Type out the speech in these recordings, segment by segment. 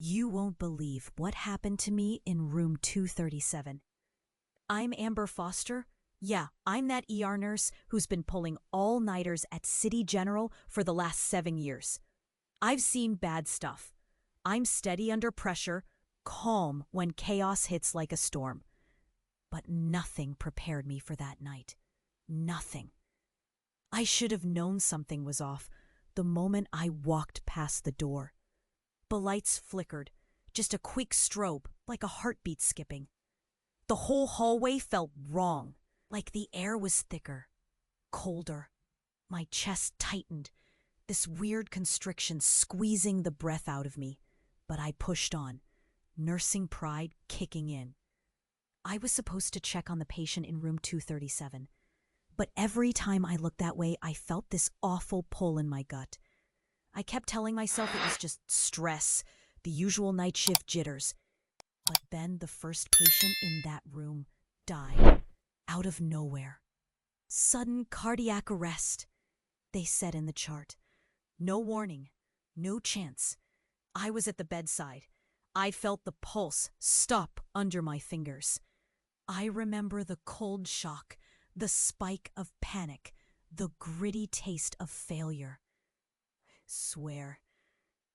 You won't believe what happened to me in room 237. I'm Amber Foster. Yeah, I'm that ER nurse who's been pulling all-nighters at City General for the last 7 years. I've seen bad stuff. I'm steady under pressure, calm when chaos hits like a storm. But nothing prepared me for that night. Nothing. I should have known something was off the moment I walked past the door. The lights flickered, just a quick strobe, like a heartbeat skipping. The whole hallway felt wrong, like the air was thicker, colder. My chest tightened, this weird constriction squeezing the breath out of me. But I pushed on, nursing pride kicking in. I was supposed to check on the patient in room 237. But every time I looked that way, I felt this awful pull in my gut. I kept telling myself it was just stress, the usual night shift jitters. But then the first patient in that room died, out of nowhere. Sudden cardiac arrest, they said in the chart. No warning, no chance. I was at the bedside. I felt the pulse stop under my fingers. I remember the cold shock, the spike of panic, the gritty taste of failure. Swear,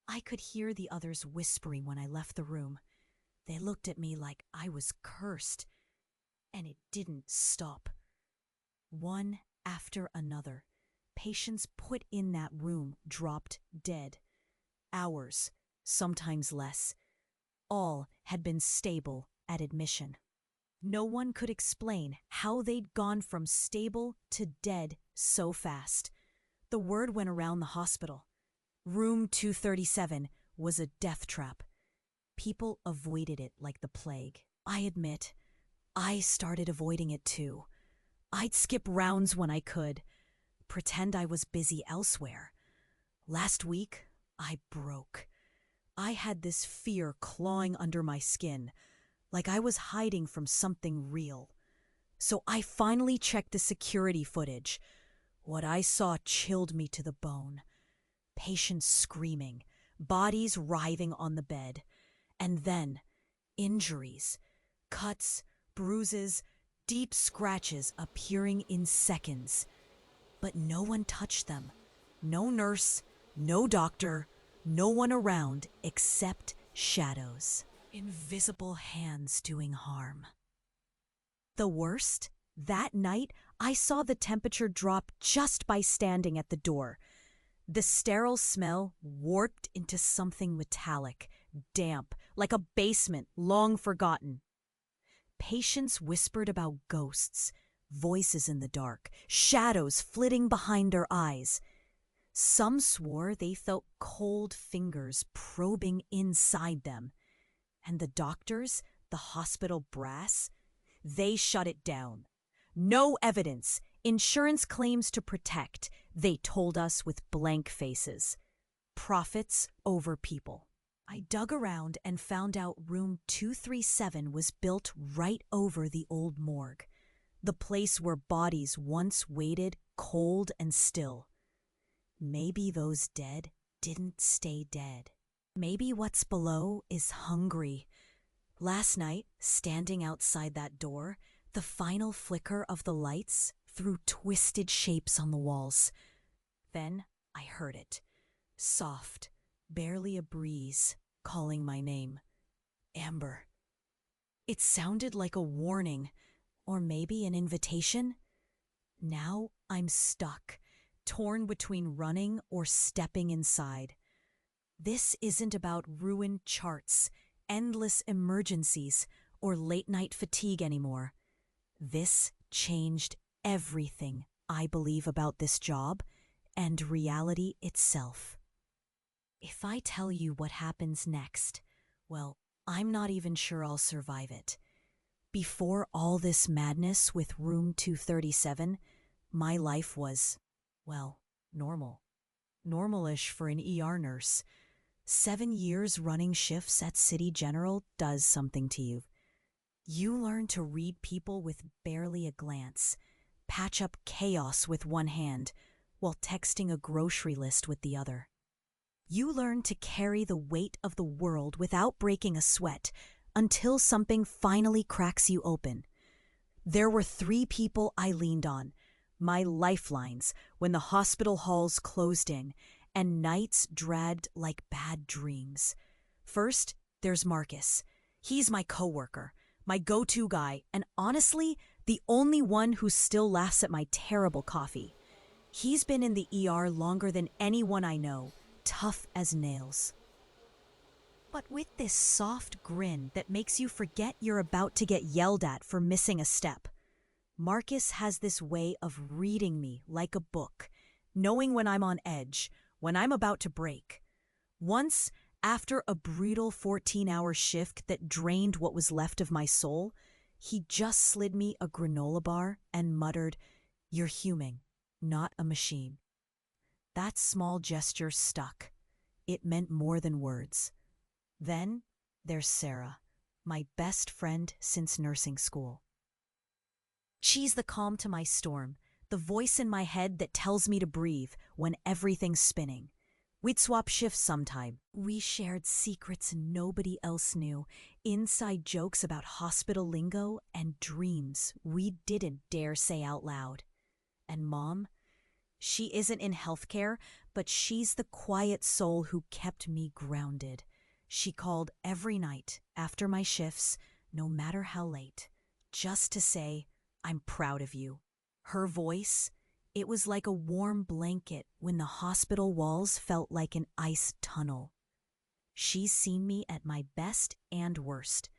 I could hear the others whispering when I left the room. They looked at me like I was cursed. And it didn't stop. One after another, patients put in that room dropped dead. Hours, sometimes less. All had been stable at admission. No one could explain how they'd gone from stable to dead so fast. The word went around the hospital. Room 237 was a death trap. People avoided it like the plague. I admit, I started avoiding it too. I'd skip rounds when I could, pretend I was busy elsewhere. Last week, I broke. I had this fear clawing under my skin, like I was hiding from something real. So I finally checked the security footage. What I saw chilled me to the bone. Patients screaming, bodies writhing on the bed. And then, injuries, cuts, bruises, deep scratches appearing in seconds. But no one touched them. No nurse, no doctor, no one around except shadows. Invisible hands doing harm. The worst? That night, I saw the temperature drop just by standing at the door. The sterile smell warped into something metallic, damp, like a basement long forgotten. Patients whispered about ghosts, voices in the dark, shadows flitting behind their eyes. Some swore they felt cold fingers probing inside them. And the doctors, the hospital brass, they shut it down. No evidence, insurance claims to protect, they told us with blank faces. Profits over people. I dug around and found out room 237 was built right over the old morgue, the place where bodies once waited cold and still. Maybe those dead didn't stay dead. Maybe what's below is hungry. Last night, standing outside that door, the final flicker of the lights threw twisted shapes on the walls. Then I heard it. Soft, barely a breeze, calling my name. Amber. It sounded like a warning, or maybe an invitation. Now I'm stuck, torn between running or stepping inside. This isn't about ruined charts, endless emergencies, or late-night fatigue anymore. This changed everything I believe about this job and reality itself. If I tell you what happens next, well, I'm not even sure I'll survive it. Before all this madness with room 237, my life was, well, normal. Normal-ish for an ER nurse. 7 years running shifts at City General does something to you. You learn to read people with barely a glance, patch up chaos with one hand, while texting a grocery list with the other. You learn to carry the weight of the world without breaking a sweat until something finally cracks you open. There were 3 people I leaned on, my lifelines when the hospital halls closed in and nights dragged like bad dreams. First, there's Marcus. He's my coworker, my go-to guy, and honestly, the only one who still laughs at my terrible coffee. He's been in the ER longer than anyone I know, tough as nails. But with this soft grin that makes you forget you're about to get yelled at for missing a step. Marcus has this way of reading me like a book, knowing when I'm on edge, when I'm about to break. Once, after a brutal 14-hour shift that drained what was left of my soul, he just slid me a granola bar and muttered, "You're human, not a machine." That small gesture stuck. It meant more than words. Then there's Sarah, my best friend since nursing school. She's the calm to my storm, the voice in my head that tells me to breathe when everything's spinning. We'd swap shifts sometime. We shared secrets nobody else knew, inside jokes about hospital lingo and dreams we didn't dare say out loud. And Mom? She isn't in healthcare, but she's the quiet soul who kept me grounded. She called every night after my shifts, no matter how late, just to say, "I'm proud of you." Her voice, it was like a warm blanket when the hospital walls felt like an ice tunnel. She's seen me at my best and worst,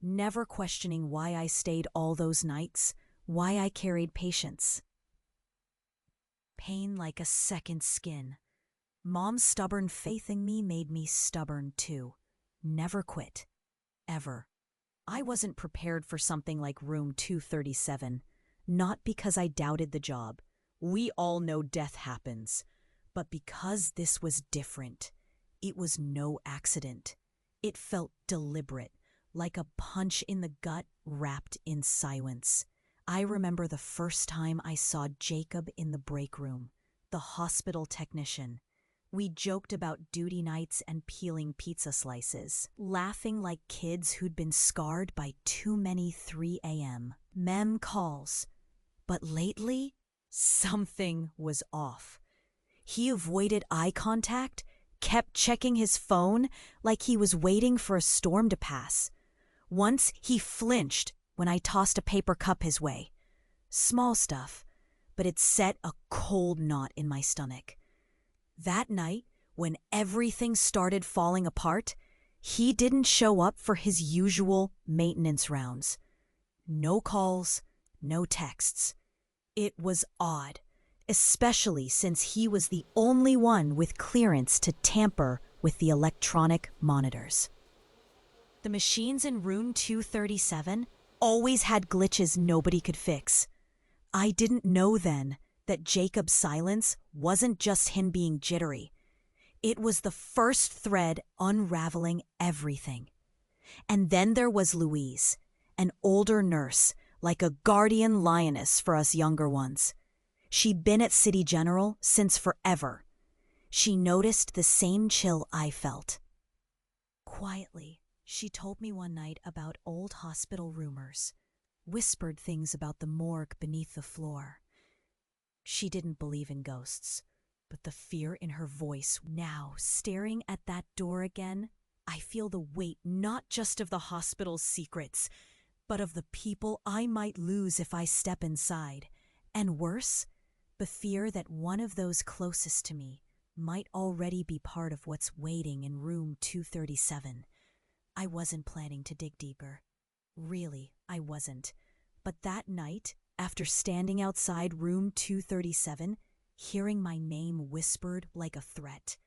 never questioning why I stayed all those nights, why I carried patients. Pain like a second skin. Mom's stubborn faith in me made me stubborn too. Never quit. Ever. I wasn't prepared for something like room 237, not because I doubted the job. We all know death happens. But because this was different. It was no accident. It felt deliberate, like a punch in the gut wrapped in silence. I remember the first time I saw Jacob in the break room, the hospital technician. We joked about duty nights and peeling pizza slices, laughing like kids who'd been scarred by too many 3 a.m. mem calls. But lately, something was off. He avoided eye contact, kept checking his phone like he was waiting for a storm to pass. Once he flinched when I tossed a paper cup his way. Small stuff, but it set a cold knot in my stomach. That night, when everything started falling apart, he didn't show up for his usual maintenance rounds. No calls, no texts. It was odd, especially since he was the only one with clearance to tamper with the electronic monitors. The machines in room 237 always had glitches nobody could fix. I didn't know then that Jacob's silence wasn't just him being jittery. It was the first thread unraveling everything. And then there was Louise, an older nurse, like a guardian lioness for us younger ones. She'd been at City General since forever. She noticed the same chill I felt. Quietly, she told me one night about old hospital rumors, whispered things about the morgue beneath the floor. She didn't believe in ghosts, but the fear in her voice now, staring at that door again, I feel the weight not just of the hospital's secrets, but of the people I might lose if I step inside. And worse, the fear that one of those closest to me might already be part of what's waiting in room 237. I wasn't planning to dig deeper. Really, I wasn't. But that night, after standing outside room 237, hearing my name whispered like a threat,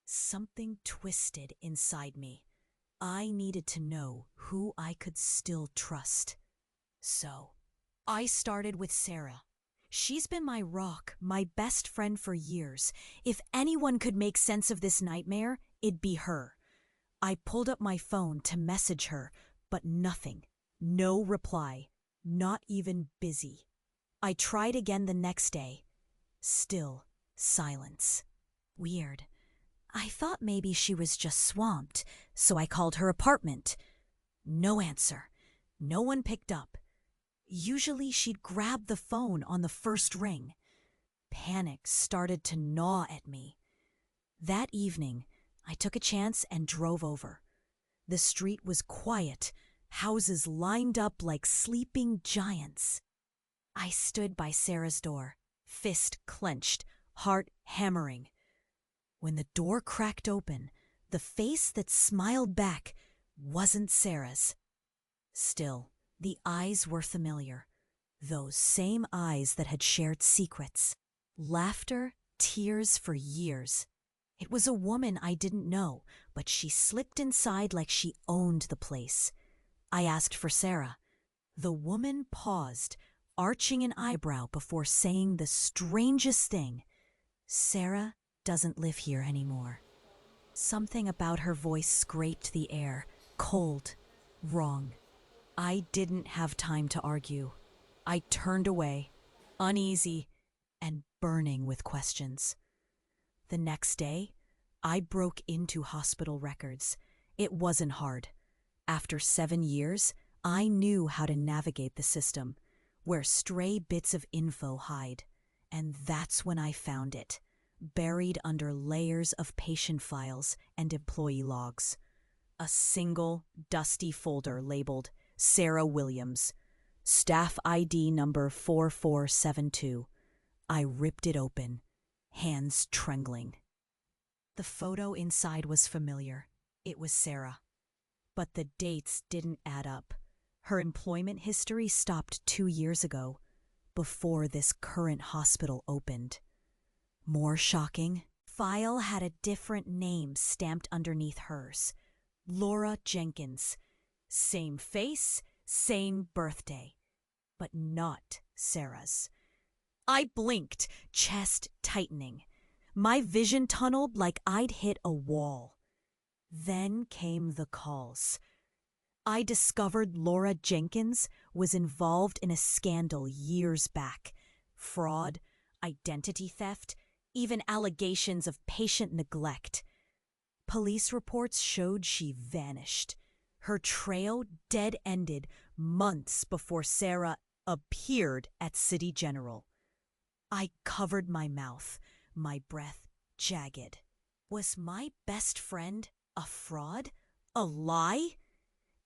something twisted inside me. I needed to know who I could still trust. So, I started with Sarah. She's been my rock, my best friend for years. If anyone could make sense of this nightmare, it'd be her. I pulled up my phone to message her, but nothing. No reply. Not even busy. I tried again the next day. Still silence. Weird. I thought maybe she was just swamped, so I called her apartment. No answer. No one picked up. Usually she'd grab the phone on the first ring. Panic started to gnaw at me. That evening, I took a chance and drove over. The street was quiet, houses lined up like sleeping giants. I stood by Sarah's door, fist clenched, heart hammering. When the door cracked open, the face that smiled back wasn't Sarah's. Still, the eyes were familiar. Those same eyes that had shared secrets. Laughter, tears for years. It was a woman I didn't know, but she slipped inside like she owned the place. I asked for Sarah. The woman paused, arching an eyebrow before saying the strangest thing. Sarah doesn't live here anymore. Something about her voice scraped the air, cold, wrong. I didn't have time to argue. I turned away, uneasy and burning with questions. The next day, I broke into hospital records. It wasn't hard. After 7 years, I knew how to navigate the system, where stray bits of info hide. And that's when I found it, buried under layers of patient files and employee logs. A single, dusty folder labeled Sarah Williams, staff ID number 4472. I ripped it open, hands trembling. The photo inside was familiar. It was Sarah. But the dates didn't add up. Her employment history stopped 2 years ago, before this current hospital opened. More shocking, file had a different name stamped underneath hers. Laura Jenkins. Same face, same birthday, but not Sarah's. I blinked, chest tightening. My vision tunneled like I'd hit a wall. Then came the calls. I discovered Laura Jenkins was involved in a scandal years back. Fraud, identity theft, even allegations of patient neglect. Police reports showed she vanished. Her trail dead-ended months before Sarah appeared at City General. I covered my mouth, my breath jagged. Was my best friend a fraud? A lie?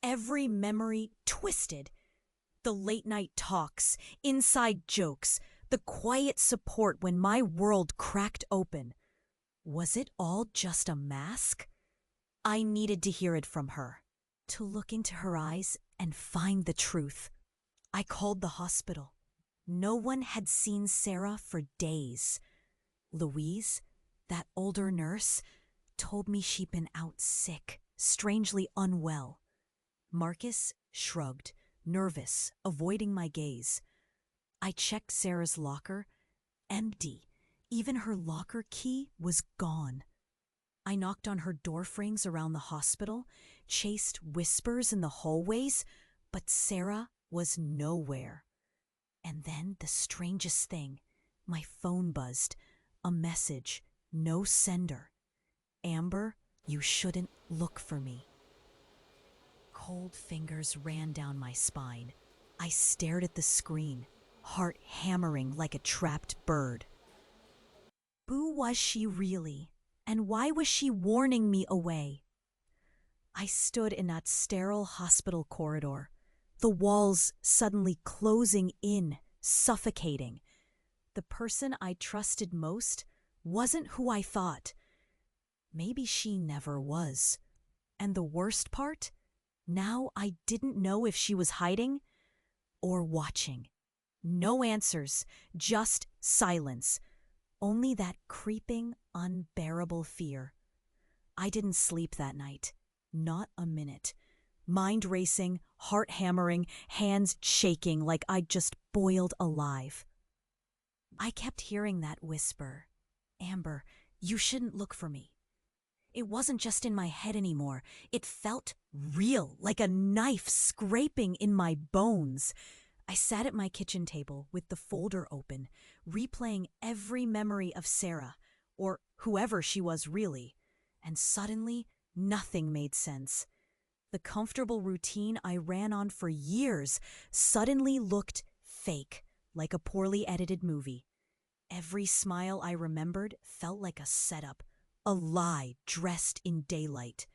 Every memory twisted. The late-night talks, inside jokes, the quiet support when my world cracked open. Was it all just a mask? I needed to hear it from her, to look into her eyes and find the truth. I called the hospital. No one had seen Sarah for days. Louise, that older nurse, told me she'd been out sick, strangely unwell. Marcus shrugged, nervous, avoiding my gaze. I checked Sarah's locker. Empty. Even her locker key was gone. I knocked on her doorframes around the hospital, chased whispers in the hallways, but Sarah was nowhere. And then the strangest thing. My phone buzzed. A message. No sender. Amber, you shouldn't look for me. Cold fingers ran down my spine. I stared at the screen, heart hammering like a trapped bird. Who was she really? And why was she warning me away? I stood in that sterile hospital corridor, the walls suddenly closing in, suffocating. The person I trusted most wasn't who I thought. Maybe she never was. And the worst part? Now I didn't know if she was hiding or watching. No answers, just silence. Only that creeping, unbearable fear. I didn't sleep that night. Not a minute. Mind racing, heart hammering, hands shaking like I'd just boiled alive. I kept hearing that whisper. Amber, you shouldn't look for me. It wasn't just in my head anymore. It felt real, like a knife scraping in my bones. I sat at my kitchen table with the folder open, replaying every memory of Sarah, or whoever she was really. and suddenly nothing made sense. The comfortable routine I ran on for years suddenly looked fake, like a poorly edited movie. Every smile I remembered felt like a setup, a lie dressed in daylight.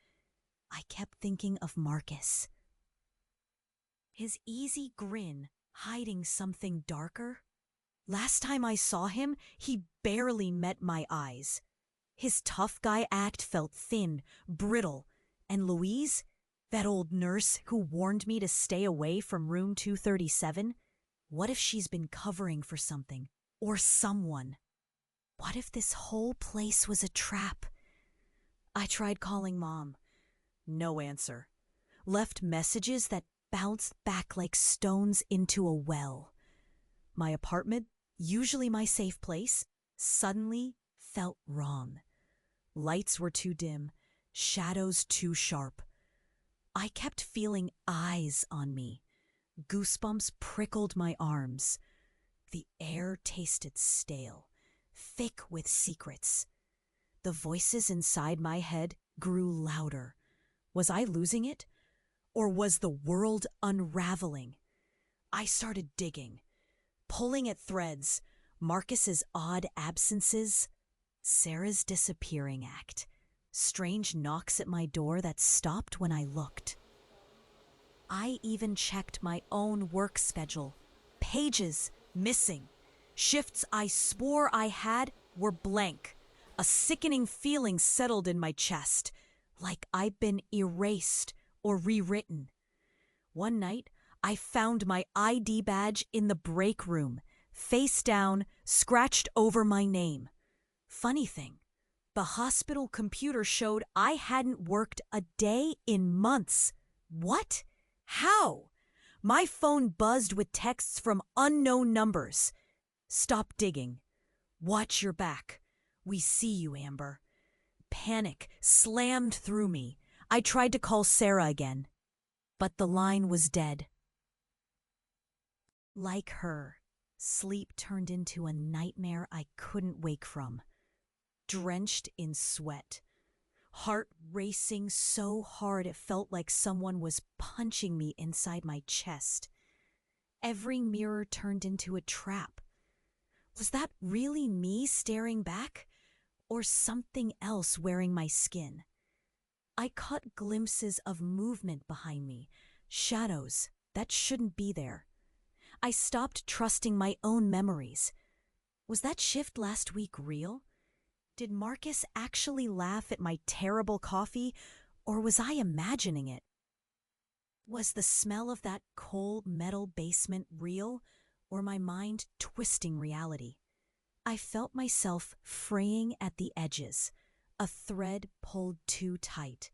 I kept thinking of Marcus. His easy grin hiding something darker. Last time I saw him, he barely met my eyes. His tough guy act felt thin, brittle, and Louise, that old nurse who warned me to stay away from room 237, what if she's been covering for something or someone? What if this whole place was a trap? I tried calling Mom. No answer. Left messages that bounced back like stones into a well. My apartment, usually my safe place, suddenly felt wrong. Lights were too dim, shadows too sharp. I kept feeling eyes on me. Goosebumps prickled my arms. The air tasted stale, thick with secrets. The voices inside my head grew louder. Was I losing it? Or was the world unraveling? I started digging, pulling at threads, Marcus's odd absences, Sarah's disappearing act, strange knocks at my door that stopped when I looked. I even checked my own work schedule. Pages missing. Shifts I swore I had were blank. A sickening feeling settled in my chest, like I'd been erased or rewritten. One night, I found my ID badge in the break room, face down, scratched over my name. Funny thing, the hospital computer showed I hadn't worked a day in months. What? How? My phone buzzed with texts from unknown numbers. Stop digging. Watch your back. We see you, Amber. Panic slammed through me. I tried to call Sarah again, but the line was dead. Like her, sleep turned into a nightmare I couldn't wake from. Drenched in sweat, heart racing so hard it felt like someone was punching me inside my chest. Every mirror turned into a trap. Was that really me staring back, or something else wearing my skin? I caught glimpses of movement behind me, shadows that shouldn't be there. I stopped trusting my own memories. Was that shift last week real? Did Marcus actually laugh at my terrible coffee, or was I imagining it? Was the smell of that cold metal basement real, or my mind twisting reality? I felt myself fraying at the edges, a thread pulled too tight.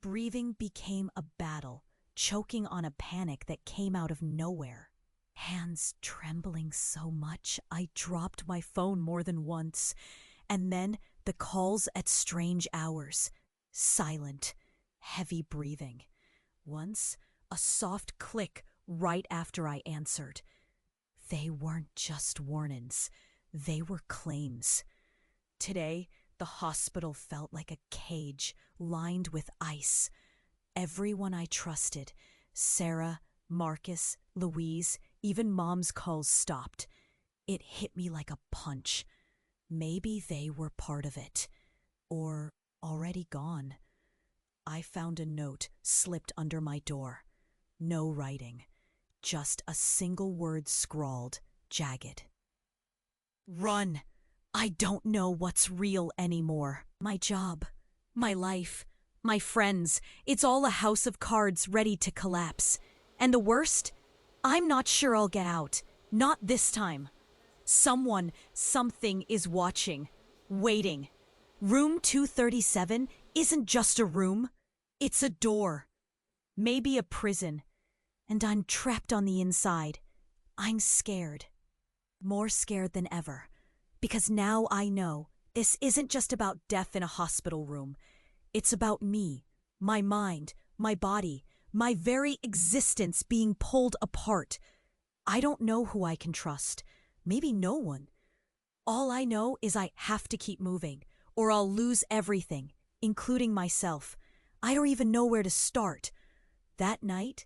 Breathing became a battle, choking on a panic that came out of nowhere. Hands trembling so much, I dropped my phone more than once. And then the calls at strange hours. Silent, heavy breathing. Once, a soft click right after I answered. They weren't just warnings. They were claims. Today, the hospital felt like a cage lined with ice. Everyone I trusted, Sarah, Marcus, Louise, even Mom's calls stopped. It hit me like a punch. Maybe they were part of it, or already gone. I found a note slipped under my door. No writing, just a single word scrawled, jagged. Run! I don't know what's real anymore. My job, my life, my friends, it's all a house of cards ready to collapse. And the worst? I'm not sure I'll get out. Not this time. Someone, something is watching, waiting. Room 237 isn't just a room. It's a door. Maybe a prison. And I'm trapped on the inside. I'm scared. More scared than ever. Because now I know this isn't just about death in a hospital room. It's about me, my mind, my body, my very existence being pulled apart. I don't know who I can trust. Maybe no one. All I know is I have to keep moving, or I'll lose everything, including myself. I don't even know where to start. That night,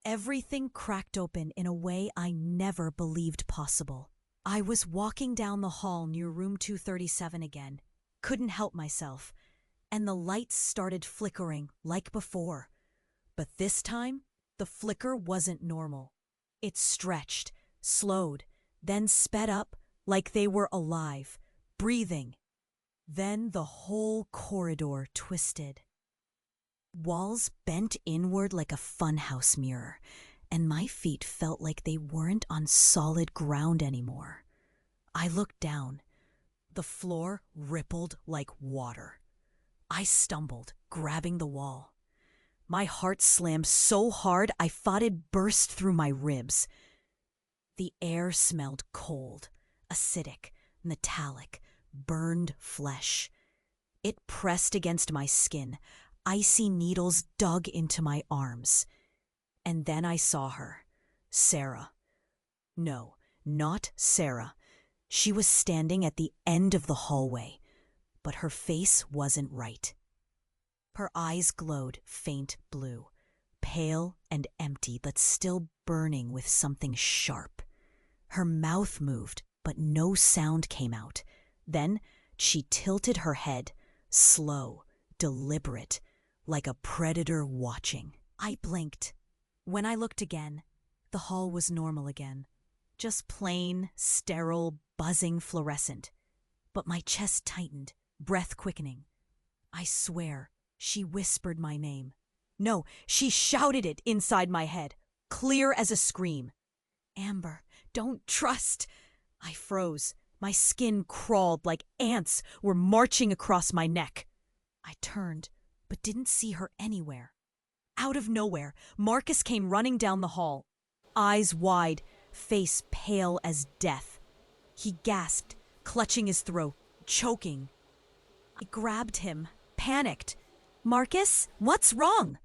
everything cracked open in a way I never believed possible. I was walking down the hall near room 237 again, couldn't help myself, and the lights started flickering like before. But this time, the flicker wasn't normal. It stretched, slowed, then sped up like they were alive, breathing. Then the whole corridor twisted. Walls bent inward like a funhouse mirror, and my feet felt like they weren't on solid ground anymore. I looked down. The floor rippled like water. I stumbled, grabbing the wall. My heart slammed so hard I thought it burst through my ribs. The air smelled cold, acidic, metallic, burned flesh. It pressed against my skin. Icy needles dug into my arms. And then I saw her. Sarah. No, not Sarah. She was standing at the end of the hallway, but her face wasn't right. Her eyes glowed faint blue, pale and empty, but still burning with something sharp. Her mouth moved, but no sound came out. Then she tilted her head, slow, deliberate, like a predator watching. I blinked. When I looked again, the hall was normal again. Just plain, sterile, buzzing fluorescent. But my chest tightened, breath quickening. I swear, she whispered my name. No, she shouted it inside my head, clear as a scream. Amber, don't trust. I froze. My skin crawled like ants were marching across my neck. I turned, but didn't see her anywhere. Out of nowhere, Marcus came running down the hall, eyes wide, face pale as death. He gasped, clutching his throat, choking. I grabbed him, panicked. Marcus, what's wrong?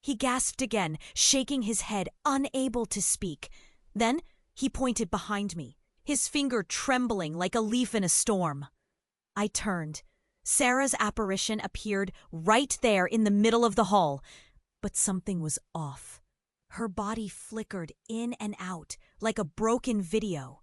He gasped again, shaking his head, unable to speak. Then he pointed behind me, his finger trembling like a leaf in a storm. I turned. Sarah's apparition appeared right there in the middle of the hall. But something was off. Her body flickered in and out like a broken video.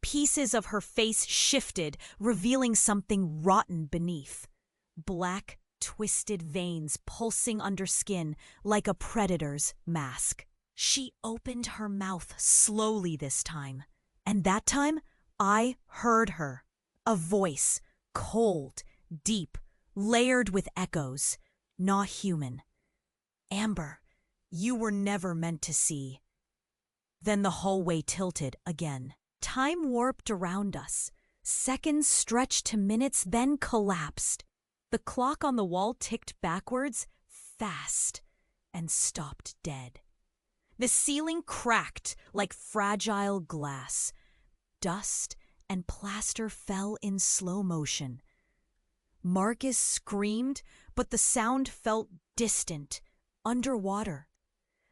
Pieces of her face shifted, revealing something rotten beneath. Black, twisted veins pulsing under skin like a predator's mask. She opened her mouth slowly this time. And that time, I heard her. A voice, cold, deep, layered with echoes, not human. Amber, you were never meant to see. Then the hallway tilted again. Time warped around us. Seconds stretched to minutes, then collapsed. The clock on the wall ticked backwards, fast, and stopped dead. The ceiling cracked like fragile glass. Dust and plaster fell in slow motion. Marcus screamed, but the sound felt distant, underwater.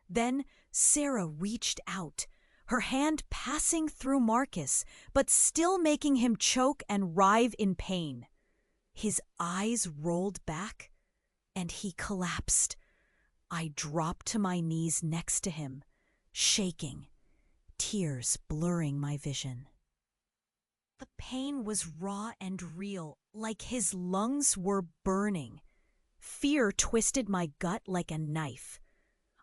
Then Sarah reached out, her hand passing through Marcus, but still making him choke and writhe in pain. His eyes rolled back, and he collapsed. I dropped to my knees next to him, shaking, tears blurring my vision. The pain was raw and real, like his lungs were burning. Fear twisted my gut like a knife.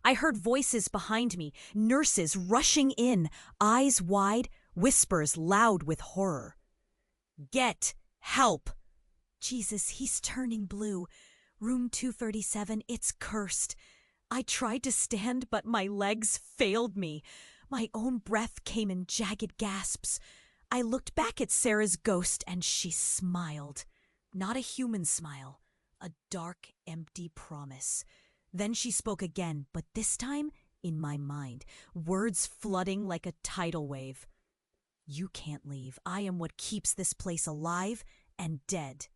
I heard voices behind me, nurses rushing in, eyes wide, whispers loud with horror. Get help! Jesus, he's turning blue. Room 237, it's cursed. I tried to stand, but my legs failed me. My own breath came in jagged gasps. I looked back at Sarah's ghost and she smiled. Not a human smile, a dark, empty promise. Then she spoke again, but this time in my mind, words flooding like a tidal wave. You can't leave. I am what keeps this place alive and dead.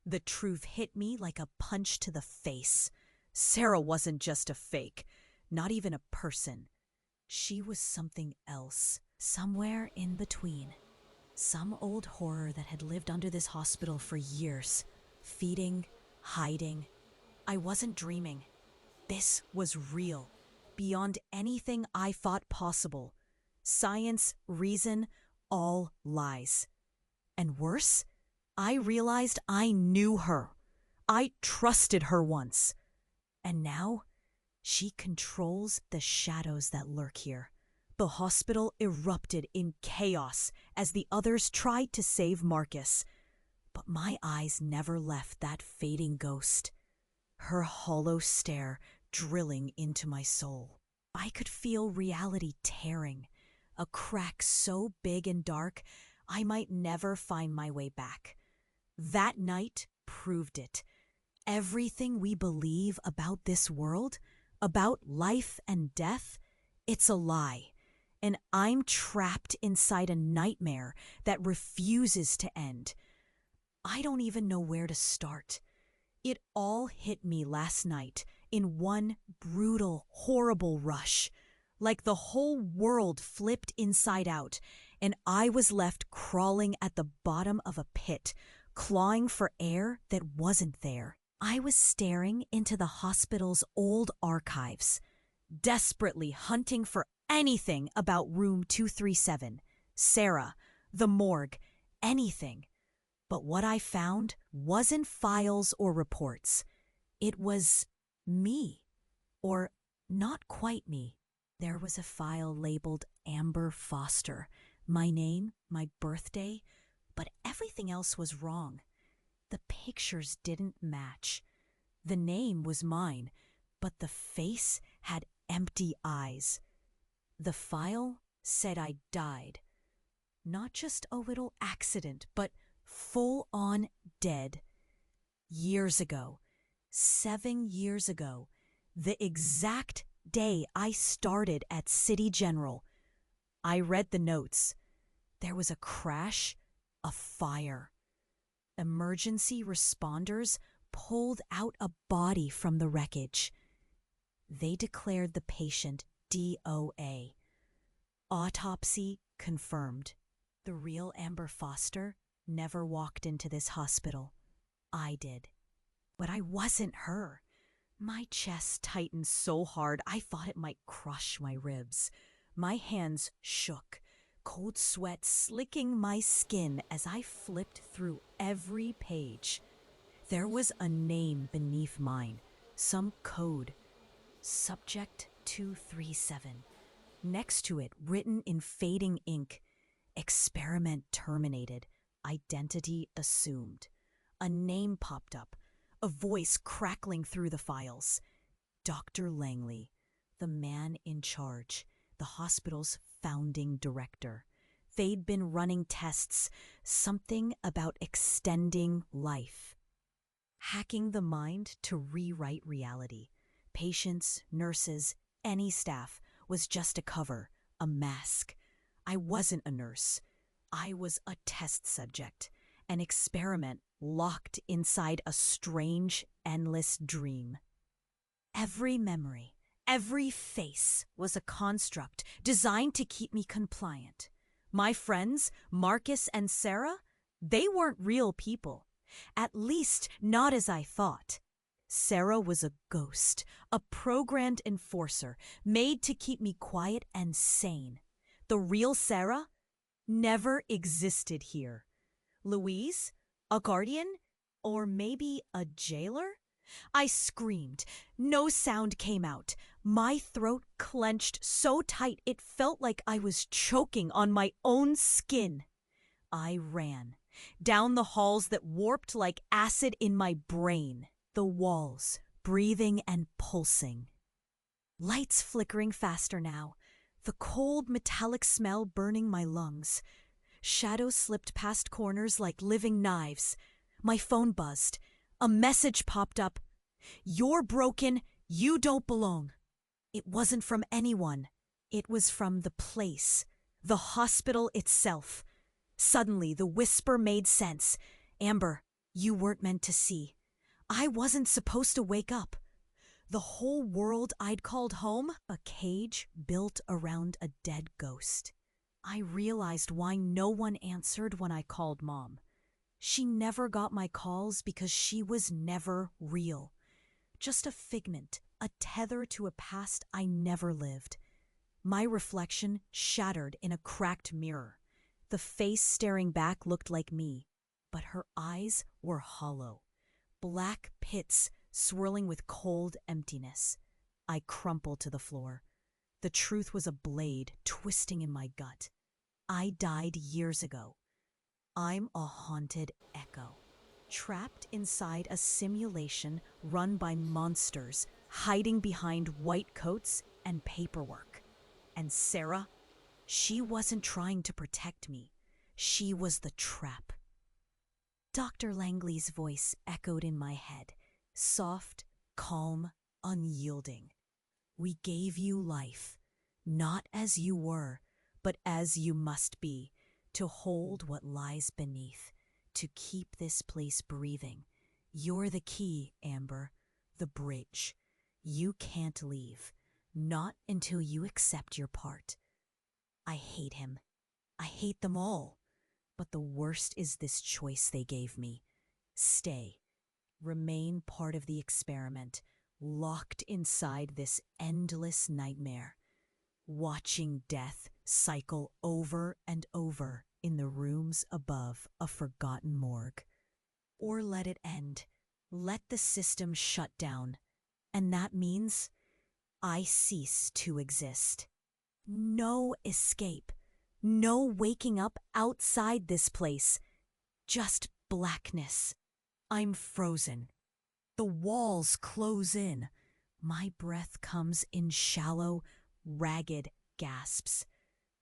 The truth hit me like a punch to the face. Sarah wasn't just a fake, not even a person. She was something else, somewhere in between. Some old horror that had lived under this hospital for years, feeding, hiding. I wasn't dreaming. This was real, beyond anything I thought possible. Science, reason, all lies. And worse, I realized I knew her. I trusted her once. And now, she controls the shadows that lurk here. The hospital erupted in chaos as the others tried to save Marcus. But my eyes never left that fading ghost, her hollow stare drilling into my soul. I could feel reality tearing, a crack so big and dark I might never find my way back. That night proved it. Everything we believe about this world, about life and death, it's a lie. And I'm trapped inside a nightmare that refuses to end. I don't even know where to start. It all hit me last night in one brutal, horrible rush. Like the whole world flipped inside out, and I was left crawling at the bottom of a pit, clawing for air that wasn't there. I was staring into the hospital's old archives, desperately hunting for anything about room 237, Sarah, the morgue, anything. But what I found wasn't files or reports. It was me, or not quite me. There was a file labeled Amber Foster, my name, my birthday, but everything else was wrong. The pictures didn't match. The name was mine, but the face had empty eyes. The file said I died. Not just a little accident, but full-on dead. Years ago, 7 years ago, the exact day I started at City General. I read the notes. There was a crash, a fire. Emergency responders pulled out a body from the wreckage. They declared the patient DOA. Autopsy confirmed. The real Amber Foster never walked into this hospital. I did. But I wasn't her. My chest tightened so hard I thought it might crush my ribs. My hands shook, cold sweat slicking my skin as I flipped through every page. There was a name beneath mine, some code. Subject 237. Next to it, written in fading ink, experiment terminated, identity assumed. A name popped up, a voice crackling through the files. Dr. Langley, the man in charge, the hospital's founding director. They'd been running tests, something about extending life. Hacking the mind to rewrite reality. Patients, nurses, any staff was just a cover, a mask. I wasn't a nurse. I was a test subject, an experiment locked inside a strange, endless dream. Every memory, every face was a construct designed to keep me compliant. My friends, Marcus and Sarah, they weren't real people. At least not as I thought. Sarah was a ghost, a programmed enforcer, made to keep me quiet and sane. The real Sarah never existed here. Louise? A guardian? Or maybe a jailer? I screamed. No sound came out. My throat clenched so tight it felt like I was choking on my own skin. I ran down the halls that warped like acid in my brain. The walls, breathing and pulsing. Lights flickering faster now. The cold metallic smell burning my lungs. Shadows slipped past corners like living knives. My phone buzzed. A message popped up. You're broken. You don't belong. It wasn't from anyone. It was from the place, the hospital itself. Suddenly, the whisper made sense. Amber, you weren't meant to see. I wasn't supposed to wake up. The whole world I'd called home, a cage built around a dead ghost. I realized why no one answered when I called Mom. She never got my calls because she was never real. Just a figment, a tether to a past I never lived. My reflection shattered in a cracked mirror. The face staring back looked like me, but her eyes were hollow. Black pits swirling with cold emptiness. I crumpled to the floor. The truth was a blade twisting in my gut. I died years ago. I'm a haunted echo, trapped inside a simulation run by monsters hiding behind white coats and paperwork. And Sarah, she wasn't trying to protect me. She was the trap. Dr. Langley's voice echoed in my head, soft, calm, unyielding. We gave you life, not as you were, but as you must be, to hold what lies beneath, to keep this place breathing. You're the key, Amber, the bridge. You can't leave, not until you accept your part. I hate him. I hate them all. But the worst is this choice they gave me. Stay. Remain part of the experiment, locked inside this endless nightmare, watching death cycle over and over in the rooms above a forgotten morgue. Or let it end. Let the system shut down. And that means I cease to exist. No escape. No waking up outside this place. Just blackness. I'm frozen. The walls close in. My breath comes in shallow, ragged gasps.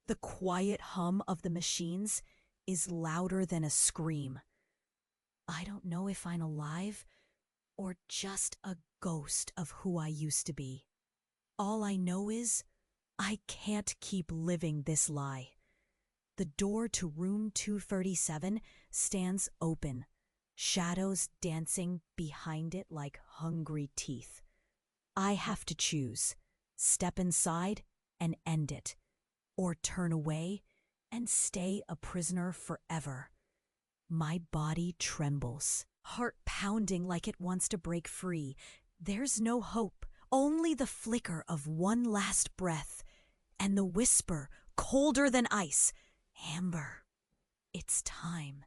The quiet hum of the machines is louder than a scream. I don't know if I'm alive or just a ghost of who I used to be. All I know is I can't keep living this lie. The door to room 237 stands open, shadows dancing behind it like hungry teeth. I have to choose, step inside and end it, or turn away and stay a prisoner forever. My body trembles, heart pounding like it wants to break free. There's no hope, only the flicker of one last breath, and the whisper, colder than ice, Amber, it's time.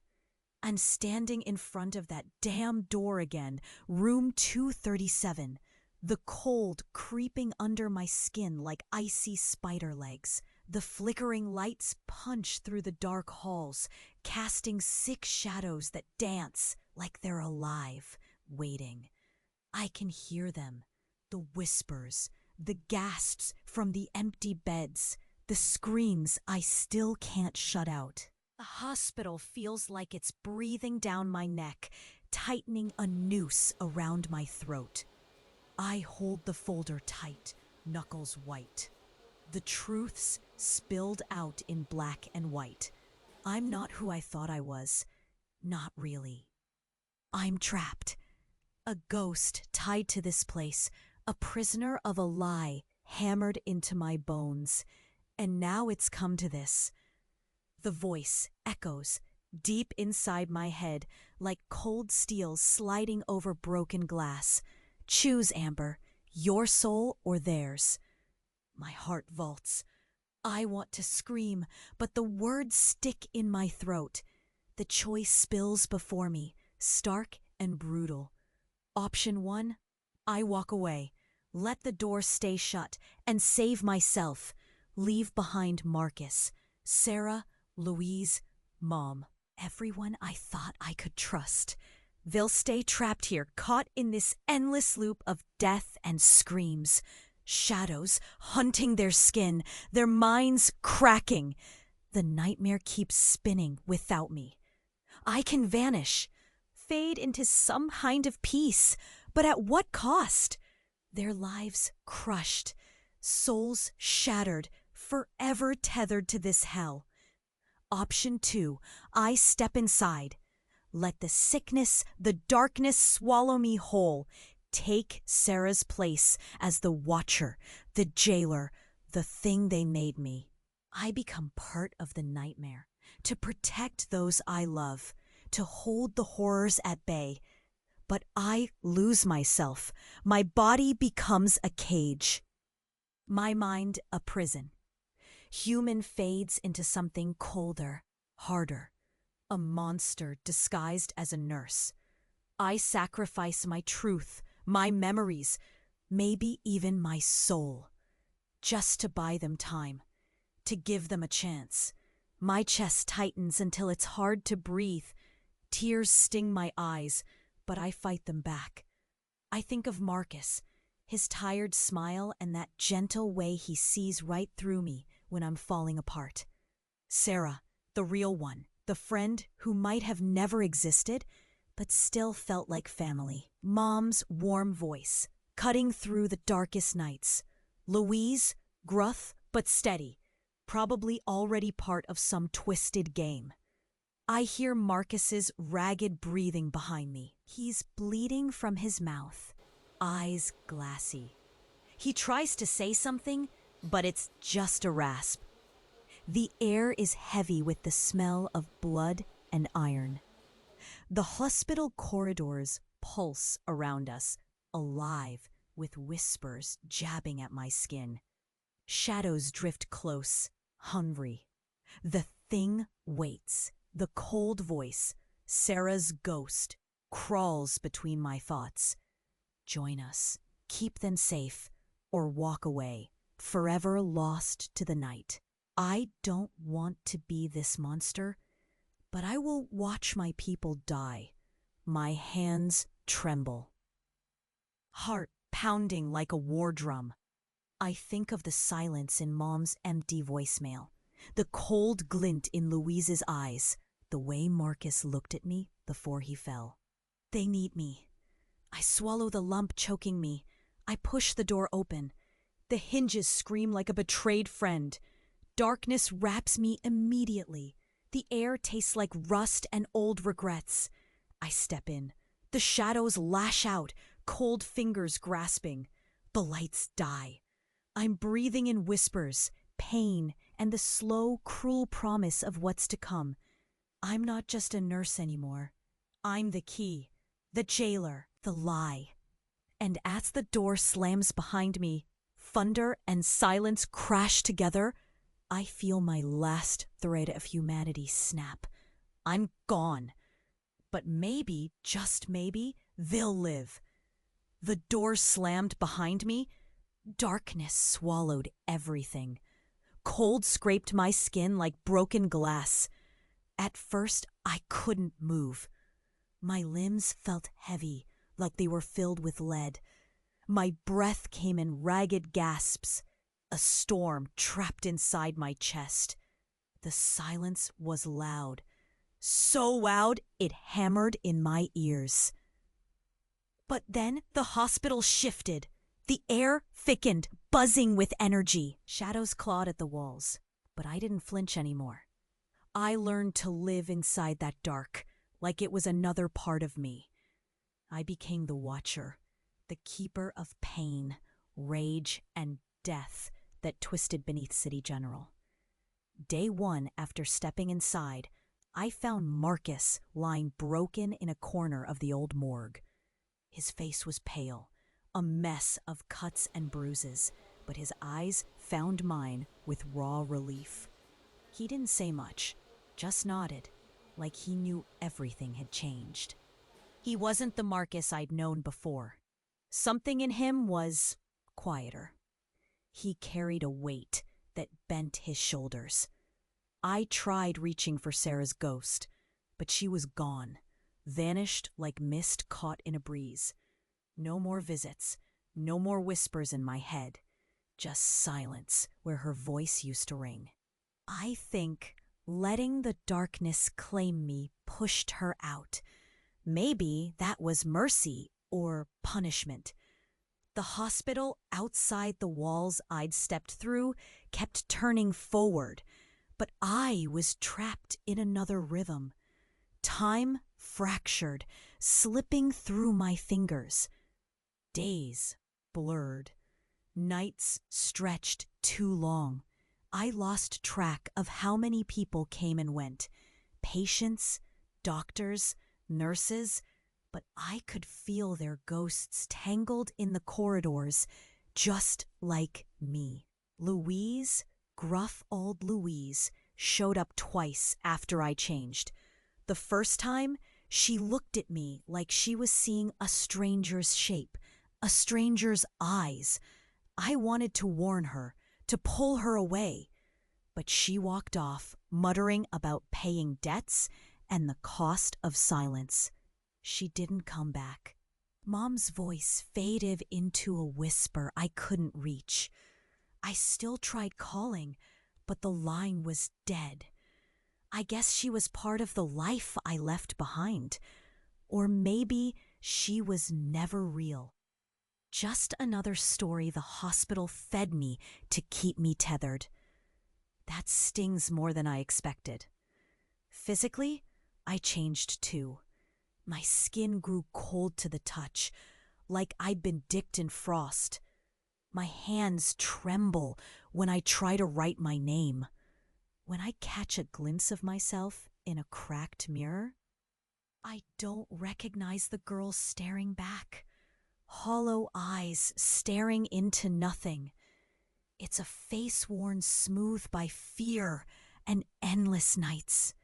I'm standing in front of that damn door again, room 237, the cold creeping under my skin like icy spider legs. The flickering lights punch through the dark halls, casting sick shadows that dance like they're alive, waiting. I can hear them, the whispers, the gasps from the empty beds, the screams I still can't shut out. The hospital feels like it's breathing down my neck, tightening a noose around my throat. I hold the folder tight, knuckles white. The truths spilled out in black and white. I'm not who I thought I was. Not really. I'm trapped. A ghost tied to this place, a prisoner of a lie hammered into my bones. And now it's come to this. The voice echoes deep inside my head like cold steel sliding over broken glass. Choose, Amber, your soul or theirs. My heart vaults. I want to scream, but the words stick in my throat. The choice spills before me, stark and brutal. Option 1, I walk away, let the door stay shut, and save myself. Leave behind Marcus, Sarah, Louise, Mom, everyone I thought I could trust. They'll stay trapped here, caught in this endless loop of death and screams. Shadows hunting their skin, their minds cracking. The nightmare keeps spinning without me. I can vanish, fade into some kind of peace, but at what cost? Their lives crushed, souls shattered, forever tethered to this hell. Option 2, I step inside. Let the sickness, the darkness swallow me whole. Take Sarah's place as the watcher, the jailer, the thing they made me. I become part of the nightmare, to protect those I love, to hold the horrors at bay. But I lose myself. My body becomes a cage. My mind a prison. Human fades into something colder, harder. A monster disguised as a nurse. I sacrifice my truth, my memories, maybe even my soul, just to buy them time, to give them a chance. My chest tightens until it's hard to breathe. Tears sting my eyes, but I fight them back. I think of Marcus, his tired smile and that gentle way he sees right through me when I'm falling apart. Sarah, the real one, the friend who might have never existed, but still felt like family. Mom's warm voice, cutting through the darkest nights. Louise, gruff but steady, probably already part of some twisted game. I hear Marcus's ragged breathing behind me. He's bleeding from his mouth, eyes glassy. He tries to say something, but it's just a rasp. The air is heavy with the smell of blood and iron. The hospital corridors pulse around us, alive with whispers jabbing at my skin. Shadows drift close, hungry. The thing waits. The cold voice, Sarah's ghost, crawls between my thoughts. Join us, keep them safe, or walk away, forever lost to the night. I don't want to be this monster, but I will watch my people die. My hands tremble. Heart pounding like a war drum. I think of the silence in Mom's empty voicemail, the cold glint in Louise's eyes, the way Marcus looked at me before he fell. They need me. I swallow the lump choking me. I push the door open. The hinges scream like a betrayed friend. Darkness wraps me immediately. The air tastes like rust and old regrets. I step in. The shadows lash out, cold fingers grasping. The lights die. I'm breathing in whispers, pain, and the slow, cruel promise of what's to come. I'm not just a nurse anymore. I'm the key, the jailer, the lie. And as the door slams behind me, thunder and silence crash together, I feel my last thread of humanity snap. I'm gone. But maybe, just maybe, they'll live. The door slammed behind me. Darkness swallowed everything. Cold scraped my skin like broken glass. At first, I couldn't move. My limbs felt heavy, like they were filled with lead. My breath came in ragged gasps. A storm trapped inside my chest. The silence was loud. So loud, it hammered in my ears. But then the hospital shifted. The air thickened, buzzing with energy. Shadows clawed at the walls, but I didn't flinch anymore. I learned to live inside that dark, like it was another part of me. I became the watcher, the keeper of pain, rage, and death that twisted beneath City General. Day one after stepping inside, I found Marcus lying broken in a corner of the old morgue. His face was pale, a mess of cuts and bruises, but his eyes found mine with raw relief. He didn't say much, just nodded, like he knew everything had changed. He wasn't the Marcus I'd known before. Something in him was quieter. He carried a weight that bent his shoulders. I tried reaching for Sarah's ghost, but she was gone, vanished like mist caught in a breeze. No more visits, no more whispers in my head, just silence where her voice used to ring. I think letting the darkness claim me pushed her out. Maybe that was mercy or punishment. The hospital outside the walls I'd stepped through kept turning forward, but I was trapped in another rhythm. Time fractured, slipping through my fingers. Days blurred. Nights stretched too long. I lost track of how many people came and went. Patients, doctors, nurses, but I could feel their ghosts tangled in the corridors, just like me. Louise, gruff old Louise, showed up twice after I changed. The first time, she looked at me like she was seeing a stranger's shape, a stranger's eyes. I wanted to warn her, to pull her away, but she walked off, muttering about paying debts and the cost of silence. She didn't come back. Mom's voice faded into a whisper I couldn't reach. I still tried calling, but the line was dead. I guess she was part of the life I left behind. Or maybe she was never real. Just another story the hospital fed me to keep me tethered. That stings more than I expected. Physically, I changed too. My skin grew cold to the touch, like I'd been dipped in frost. My hands tremble when I try to write my name. When I catch a glimpse of myself in a cracked mirror, I don't recognize the girl staring back. Hollow eyes staring into nothing. It's a face worn smooth by fear and endless nights.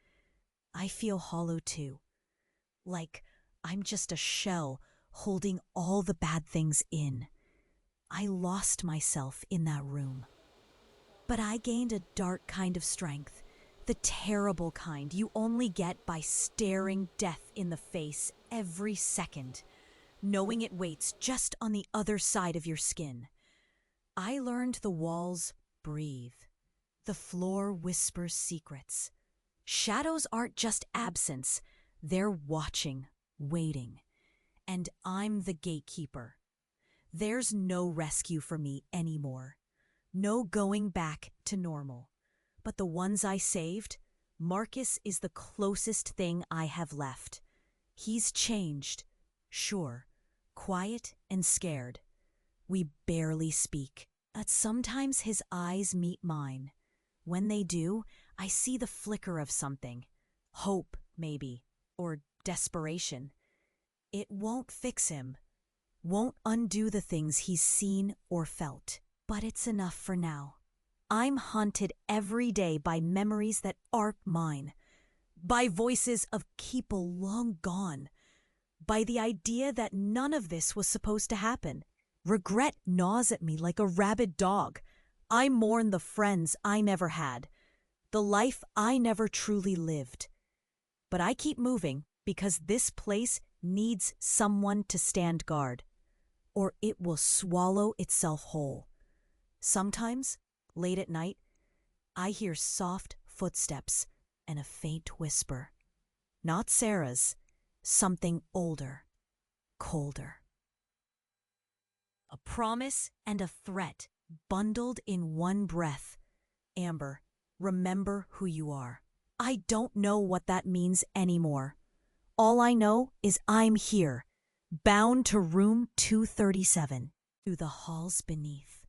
I feel hollow too, like I'm just a shell holding all the bad things in. I lost myself in that room. But I gained a dark kind of strength, the terrible kind you only get by staring death in the face every second, knowing it waits just on the other side of your skin. I learned the walls breathe. The floor whispers secrets. Shadows aren't just absence, they're watching, waiting. And I'm the gatekeeper. There's no rescue for me anymore. No going back to normal. But the ones I saved, Marcus is the closest thing I have left. He's changed, sure, quiet and scared. We barely speak, but sometimes his eyes meet mine. When they do, I see the flicker of something. Hope, maybe, or desperation. It won't fix him, won't undo the things he's seen or felt. But it's enough for now. I'm haunted every day by memories that aren't mine, by voices of people long gone, by the idea that none of this was supposed to happen. Regret gnaws at me like a rabid dog. I mourn the friends I never had, the life I never truly lived. But I keep moving because this place needs someone to stand guard, or it will swallow itself whole. Sometimes, late at night, I hear soft footsteps and a faint whisper. Not Sarah's, something older, colder. A promise and a threat bundled in one breath. Amber, remember who you are. I don't know what that means anymore. All I know is I'm here, bound to room 237, to the halls beneath.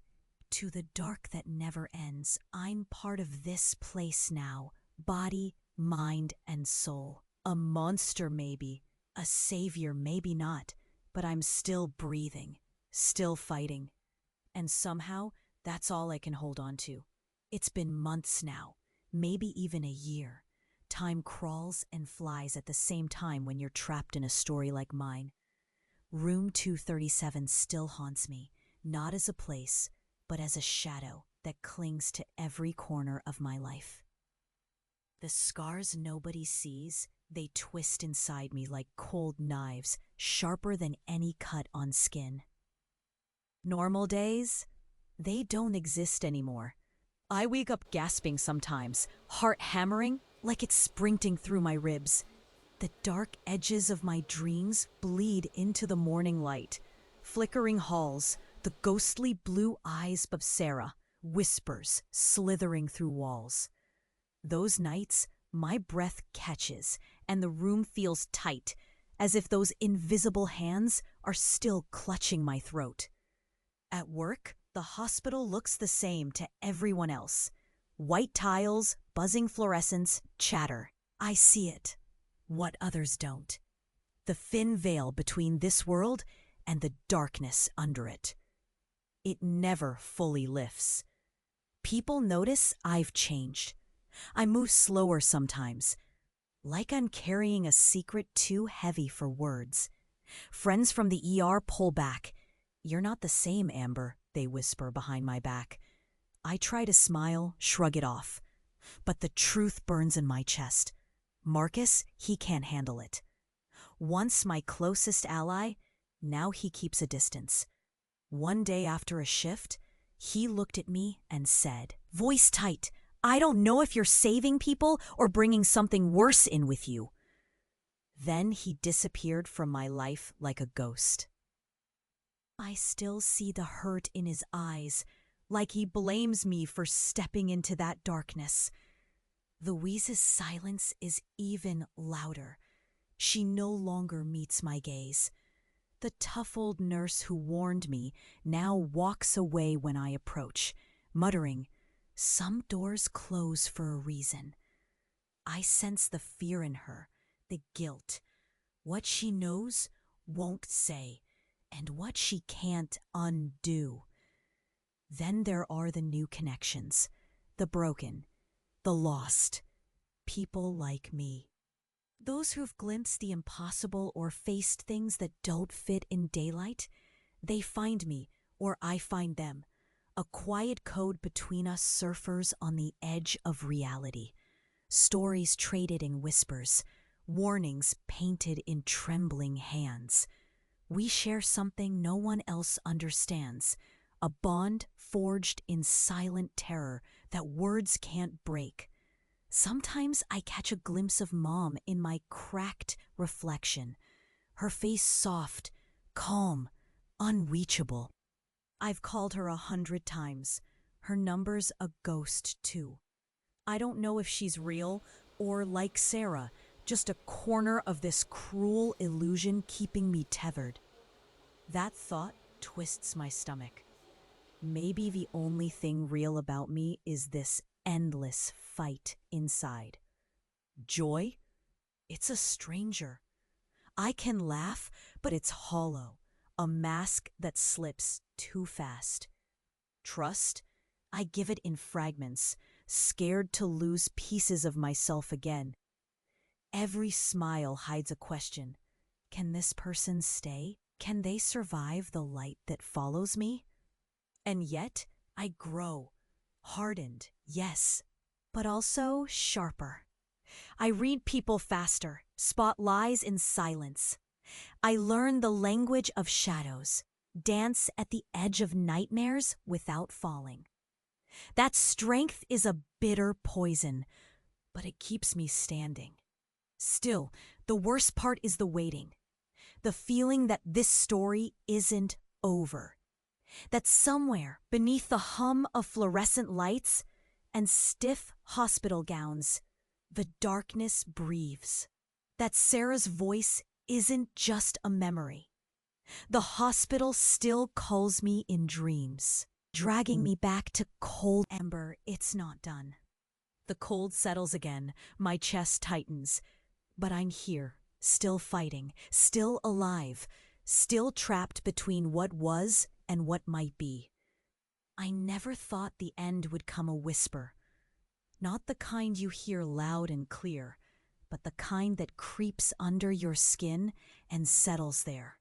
To the dark that never ends. I'm part of this place now, body, mind, and soul. A monster maybe, a savior maybe not, but I'm still breathing, still fighting. And somehow, that's all I can hold on to. It's been months now, maybe even a year. Time crawls and flies at the same time when you're trapped in a story like mine. Room 237 still haunts me, not as a place, but as a shadow that clings to every corner of my life. The scars nobody sees, they twist inside me like cold knives, sharper than any cut on skin. Normal days, they don't exist anymore. I wake up gasping sometimes, heart hammering like it's sprinting through my ribs. The dark edges of my dreams bleed into the morning light. Flickering halls, the ghostly blue eyes of Sarah, whispers slithering through walls. Those nights, my breath catches and the room feels tight, as if those invisible hands are still clutching my throat. At work, the hospital looks the same to everyone else. White tiles, buzzing fluorescents, chatter. I see it. what others don't. The thin veil between this world and the darkness under it. It never fully lifts. People notice I've changed. I move slower sometimes, like I'm carrying a secret too heavy for words. Friends from the ER pull back. "You're not the same, Amber," they whisper behind my back. I try to smile, shrug it off. But the truth burns in my chest. Marcus, he can't handle it. Once my closest ally, now he keeps a distance. One day after a shift, he looked at me and said, voice tight, "I don't know if you're saving people or bringing something worse in with you." Then he disappeared from my life like a ghost. I still see the hurt in his eyes, like he blames me for stepping into that darkness. Louise's silence is even louder. She no longer meets my gaze. The tough old nurse who warned me now walks away when I approach, muttering, "Some doors close for a reason." I sense the fear in her, the guilt. What she knows, won't say, and what she can't undo. Then there are the new connections, the broken, the lost, people like me. Those who've glimpsed the impossible or faced things that don't fit in daylight, they find me or I find them, a quiet code between us surfers on the edge of reality. Stories traded in whispers, warnings painted in trembling hands. We share something no one else understands, a bond forged in silent terror that words can't break. Sometimes I catch a glimpse of Mom in my cracked reflection, her face soft, calm, unreachable. I've called her 100 times. Her number's a ghost, too. I don't know if she's real or, like Sarah, just a corner of this cruel illusion keeping me tethered. That thought twists my stomach. Maybe the only thing real about me is this endless fight inside. Joy? It's a stranger. I can laugh, but it's hollow, a mask that slips too fast. Trust? I give it in fragments, scared to lose pieces of myself again. Every smile hides a question. Can this person stay? Can they survive the light that follows me? And yet, I grow. Hardened, yes, but also sharper. I read people faster, spot lies in silence. I learn the language of shadows, dance at the edge of nightmares without falling. That strength is a bitter poison, but it keeps me standing. Still, the worst part is the waiting. The feeling that this story isn't over. That somewhere beneath the hum of fluorescent lights and stiff hospital gowns, the darkness breathes. That Sarah's voice isn't just a memory. The hospital still calls me in dreams, dragging me back to cold Amber. It's not done. The cold settles again, my chest tightens, but I'm here, still fighting, still alive, still trapped between what was and what might be. I never thought the end would come a whisper. Not the kind you hear loud and clear, but the kind that creeps under your skin and settles there.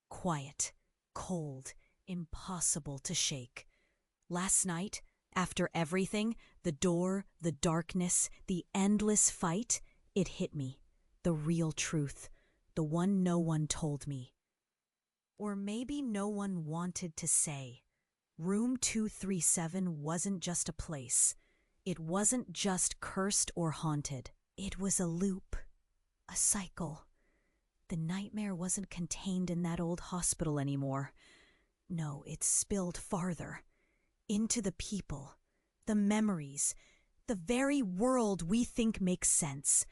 Quiet, cold, impossible to shake. Last night, after everything, the door, the darkness, the endless fight, it hit me. The real truth, the one no one told me. Or maybe no one wanted to say. Room 237 wasn't just a place. It wasn't just cursed or haunted. It was a loop, a cycle. The nightmare wasn't contained in that old hospital anymore. No, it spilled farther. Into the people, the memories, the very world we think makes sense.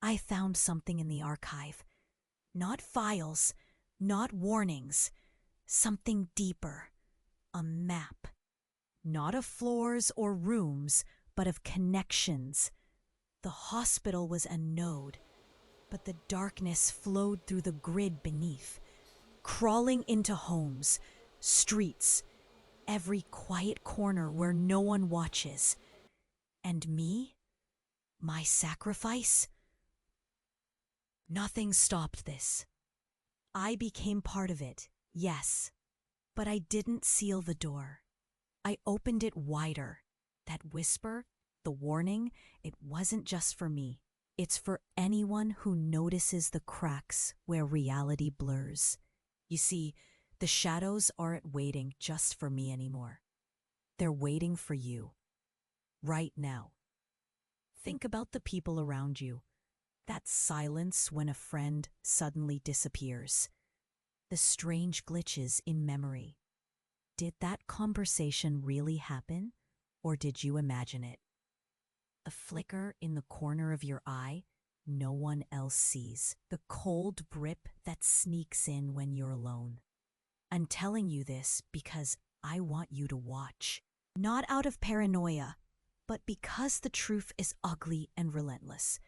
I found something in the archive. Not files, not warnings. Something deeper. A map. Not of floors or rooms, but of connections. The hospital was a node. but the darkness flowed through the grid beneath, crawling into homes, streets, every quiet corner where no one watches. And me? My sacrifice? Nothing stopped this. I became part of it, yes, but I didn't seal the door. I opened it wider. That whisper, the warning, it wasn't just for me. It's for anyone who notices the cracks where reality blurs. You see, the shadows aren't waiting just for me anymore. They're waiting for you. Right now. Think about the people around you. That silence when a friend suddenly disappears. The strange glitches in memory. Did that conversation really happen, or did you imagine it? A flicker in the corner of your eye no one else sees. The cold grip that sneaks in when you're alone. I'm telling you this because I want you to watch. Not out of paranoia, but because the truth is ugly and relentless.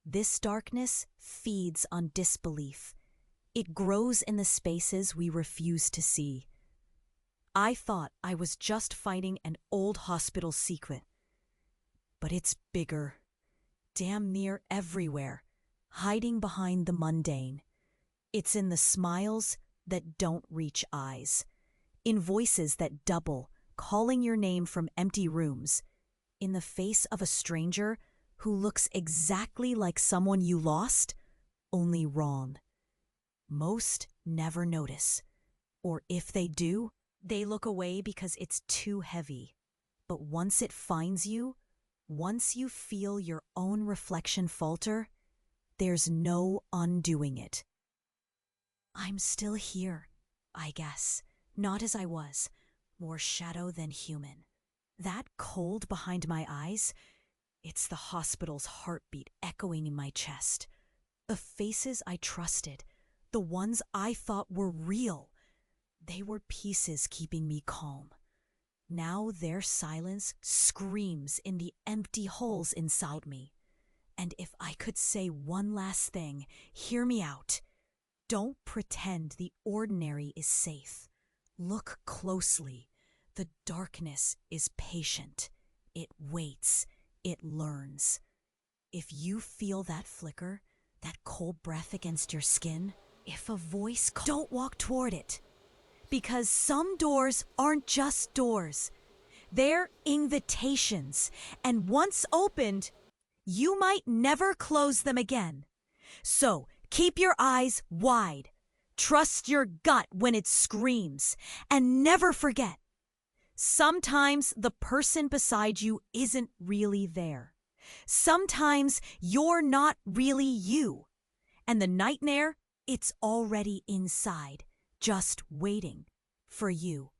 This darkness feeds on disbelief. It grows in the spaces we refuse to see. I thought I was just fighting an old hospital secret. But it's bigger, damn near everywhere, hiding behind the mundane. It's in the smiles that don't reach eyes, in voices that double, calling your name from empty rooms, in the face of a stranger who looks exactly like someone you lost, only wrong. Most never notice, or if they do, they look away because it's too heavy. But once it finds you, once you feel your own reflection falter, there's no undoing it. I'm still here, I guess, not as I was, more shadow than human. That cold behind my eyes, it's the hospital's heartbeat echoing in my chest. The faces I trusted, the ones I thought were real, they were pieces keeping me calm. Now their silence screams in the empty holes inside me. And if I could say one last thing, hear me out. Don't pretend the ordinary is safe. Look closely. The darkness is patient. It waits. It learns. If you feel that flicker, that cold breath against your skin, if a voice calls, don't walk toward it. Because some doors aren't just doors. They're invitations. And once opened, you might never close them again. So keep your eyes wide. Trust your gut when it screams. And never forget, sometimes the person beside you isn't really there. Sometimes you're not really you. And the nightmare, it's already inside, just waiting for you.